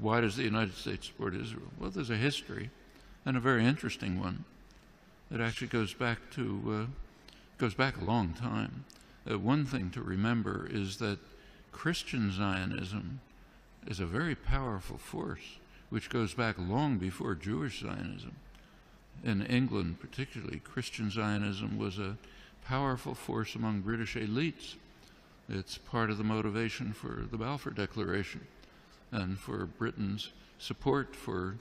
why does the United States support Israel? Well, there's a history, and a very interesting one. It actually goes back a long time. One thing to remember is that Christian Zionism is a very powerful force, which goes back long before Jewish Zionism. In England, particularly, Christian Zionism was a powerful force among British elites. It's part of the motivation for the Balfour Declaration and for Britain's support for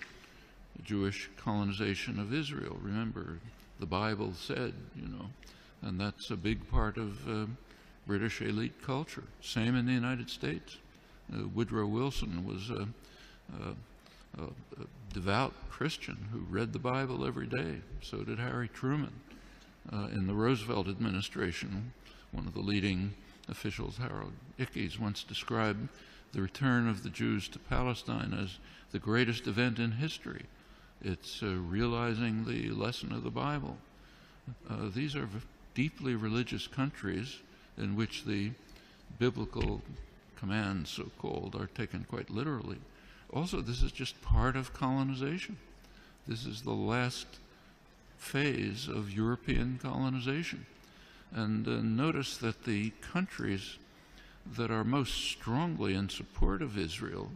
Jewish colonization of Israel. Remember, the Bible said, and that's a big part of British elite culture. Same in the United States. Woodrow Wilson was a devout Christian who read the Bible every day. So did Harry Truman. In the Roosevelt administration, one of the leading officials, Harold Ickes, once described the return of the Jews to Palestine as the greatest event in history. It's realizing the lesson of the Bible. These are deeply religious countries in which the biblical commands, so-called, are taken quite literally. Also, this is just part of colonization. This is the last phase of European colonization. And notice that the countries that are most strongly in support of Israel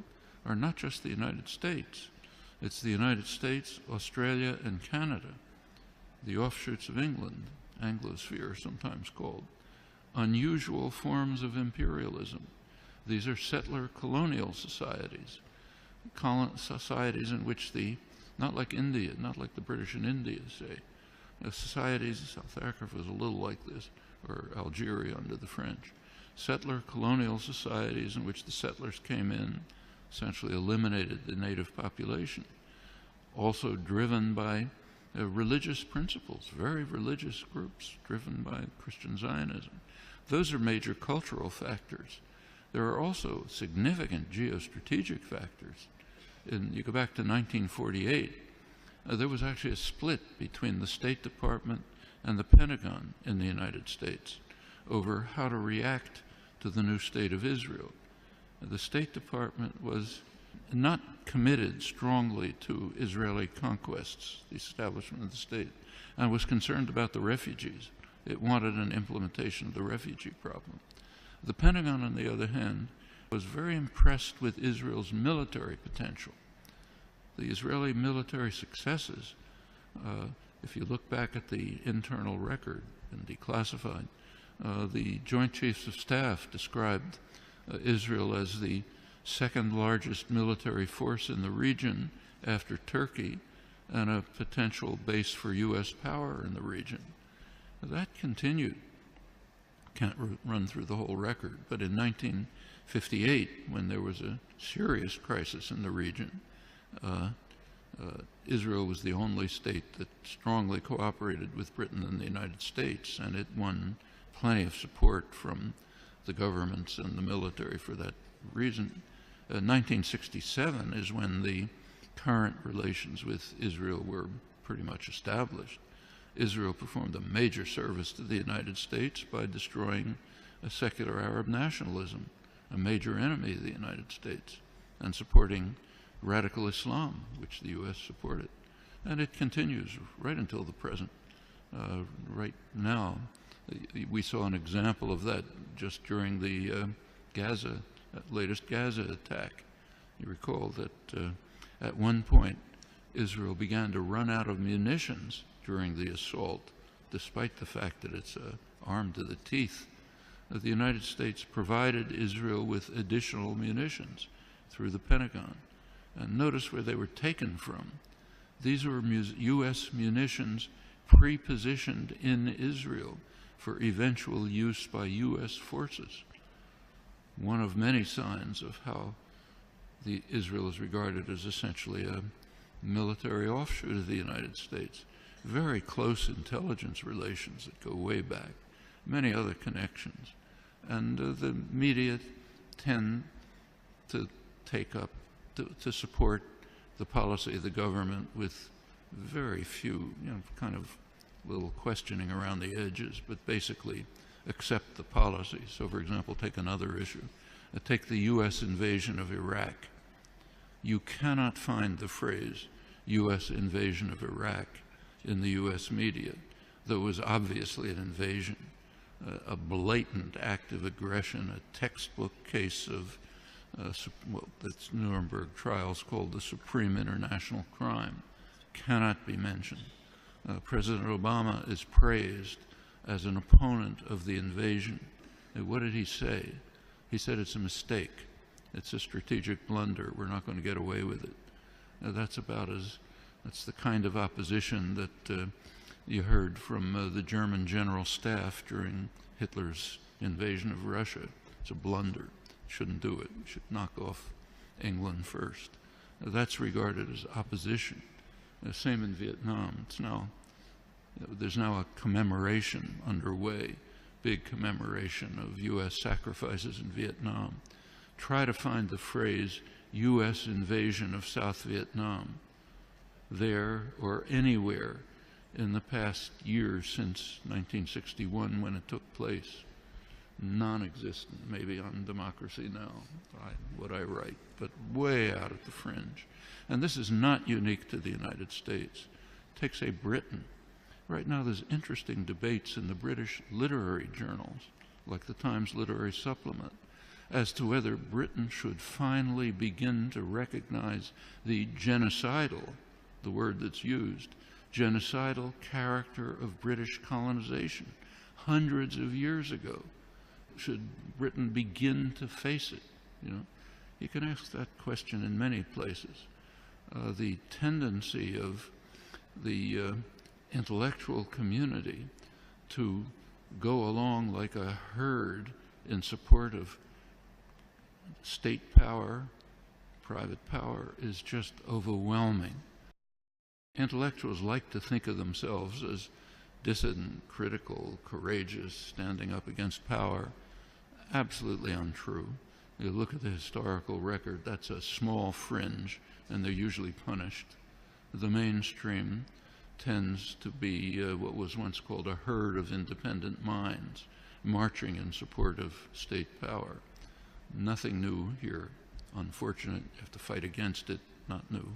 are not just the United States. It's the United States, Australia, and Canada, the offshoots of England, Anglosphere sometimes called. Unusual forms of imperialism. These are settler colonial societies, societies in which not like India, not like the British in India, say, societies, South Africa was a little like this, or Algeria under the French. Settler colonial societies in which the settlers came in, essentially eliminated the native population. Also driven by religious principles, very religious groups driven by Christian Zionism. Those are major cultural factors. There are also significant geostrategic factors. You go back to 1948, there was actually a split between the State Department and the Pentagon in the United States over how to react to the new state of Israel. The State Department was not committed strongly to Israeli conquests, the establishment of the state, and was concerned about the refugees. It wanted an implementation of the refugee problem. The Pentagon, on the other hand, was very impressed with Israel's military potential. The Israeli military successes, if you look back at the internal record and declassified, the Joint Chiefs of Staff described Israel as the second largest military force in the region after Turkey and a potential base for U.S. power in the region. That continued. Can't run through the whole record, but in 1958, when there was a serious crisis in the region, Israel was the only state that strongly cooperated with Britain and the United States, and it won plenty of support from the governments and the military for that reason. 1967 is when the current relations with Israel were pretty much established. Israel performed a major service to the United States by destroying a secular Arab nationalism, a major enemy of the United States, and supporting radical Islam, which the U.S. supported. And it continues right until the present. Right now, we saw an example of that just during the latest Gaza attack. You recall that at one point, Israel began to run out of munitions during the assault, despite the fact that it's armed to the teeth. The United States provided Israel with additional munitions through the Pentagon. And notice where they were taken from. These were U.S. munitions pre-positioned in Israel for eventual use by U.S. forces. One of many signs of how Israel is regarded as essentially a military offshoot of the United States. Very close intelligence relations that go way back, many other connections. And the media tend to take up, to support the policy of the government with very few, kind of little questioning around the edges, but basically accept the policy. So, for example, take another issue. Take the U.S. invasion of Iraq. You cannot find the phrase U.S. invasion of Iraq in the U.S. media, though it was obviously an invasion, a blatant act of aggression, a textbook case of what the Nuremberg trials called the supreme international crime, cannot be mentioned. President Obama is praised as an opponent of the invasion. And what did he say? He said it's a mistake. It's a strategic blunder. We're not going to get away with it. That's the kind of opposition that you heard from the German general staff during Hitler's invasion of Russia. It's a blunder. Shouldn't do it. Should knock off England first. That's regarded as opposition. Same in Vietnam. There's now a commemoration underway, big commemoration of U.S. sacrifices in Vietnam. Try to find the phrase U.S. invasion of South Vietnam there or anywhere in the past year since 1961 when it took place. Non-existent, maybe on Democracy Now, what I write, but way out at the fringe. And this is not unique to the United States. Take, say, Britain. Right now there's interesting debates in the British literary journals, like the Times Literary Supplement, as to whether Britain should finally begin to recognize the genocidal, the word that's used, genocidal character of British colonization hundreds of years ago. Should Britain begin to face it? You can ask that question in many places. The tendency of the intellectual community to go along like a herd in support of state power, private power, is just overwhelming. Intellectuals like to think of themselves as dissident, critical, courageous, standing up against power. Absolutely untrue. You look at the historical record, that's a small fringe, and they're usually punished. The mainstream tends to be what was once called a herd of independent minds, marching in support of state power. Nothing new here. Unfortunate, you have to fight against it, not new.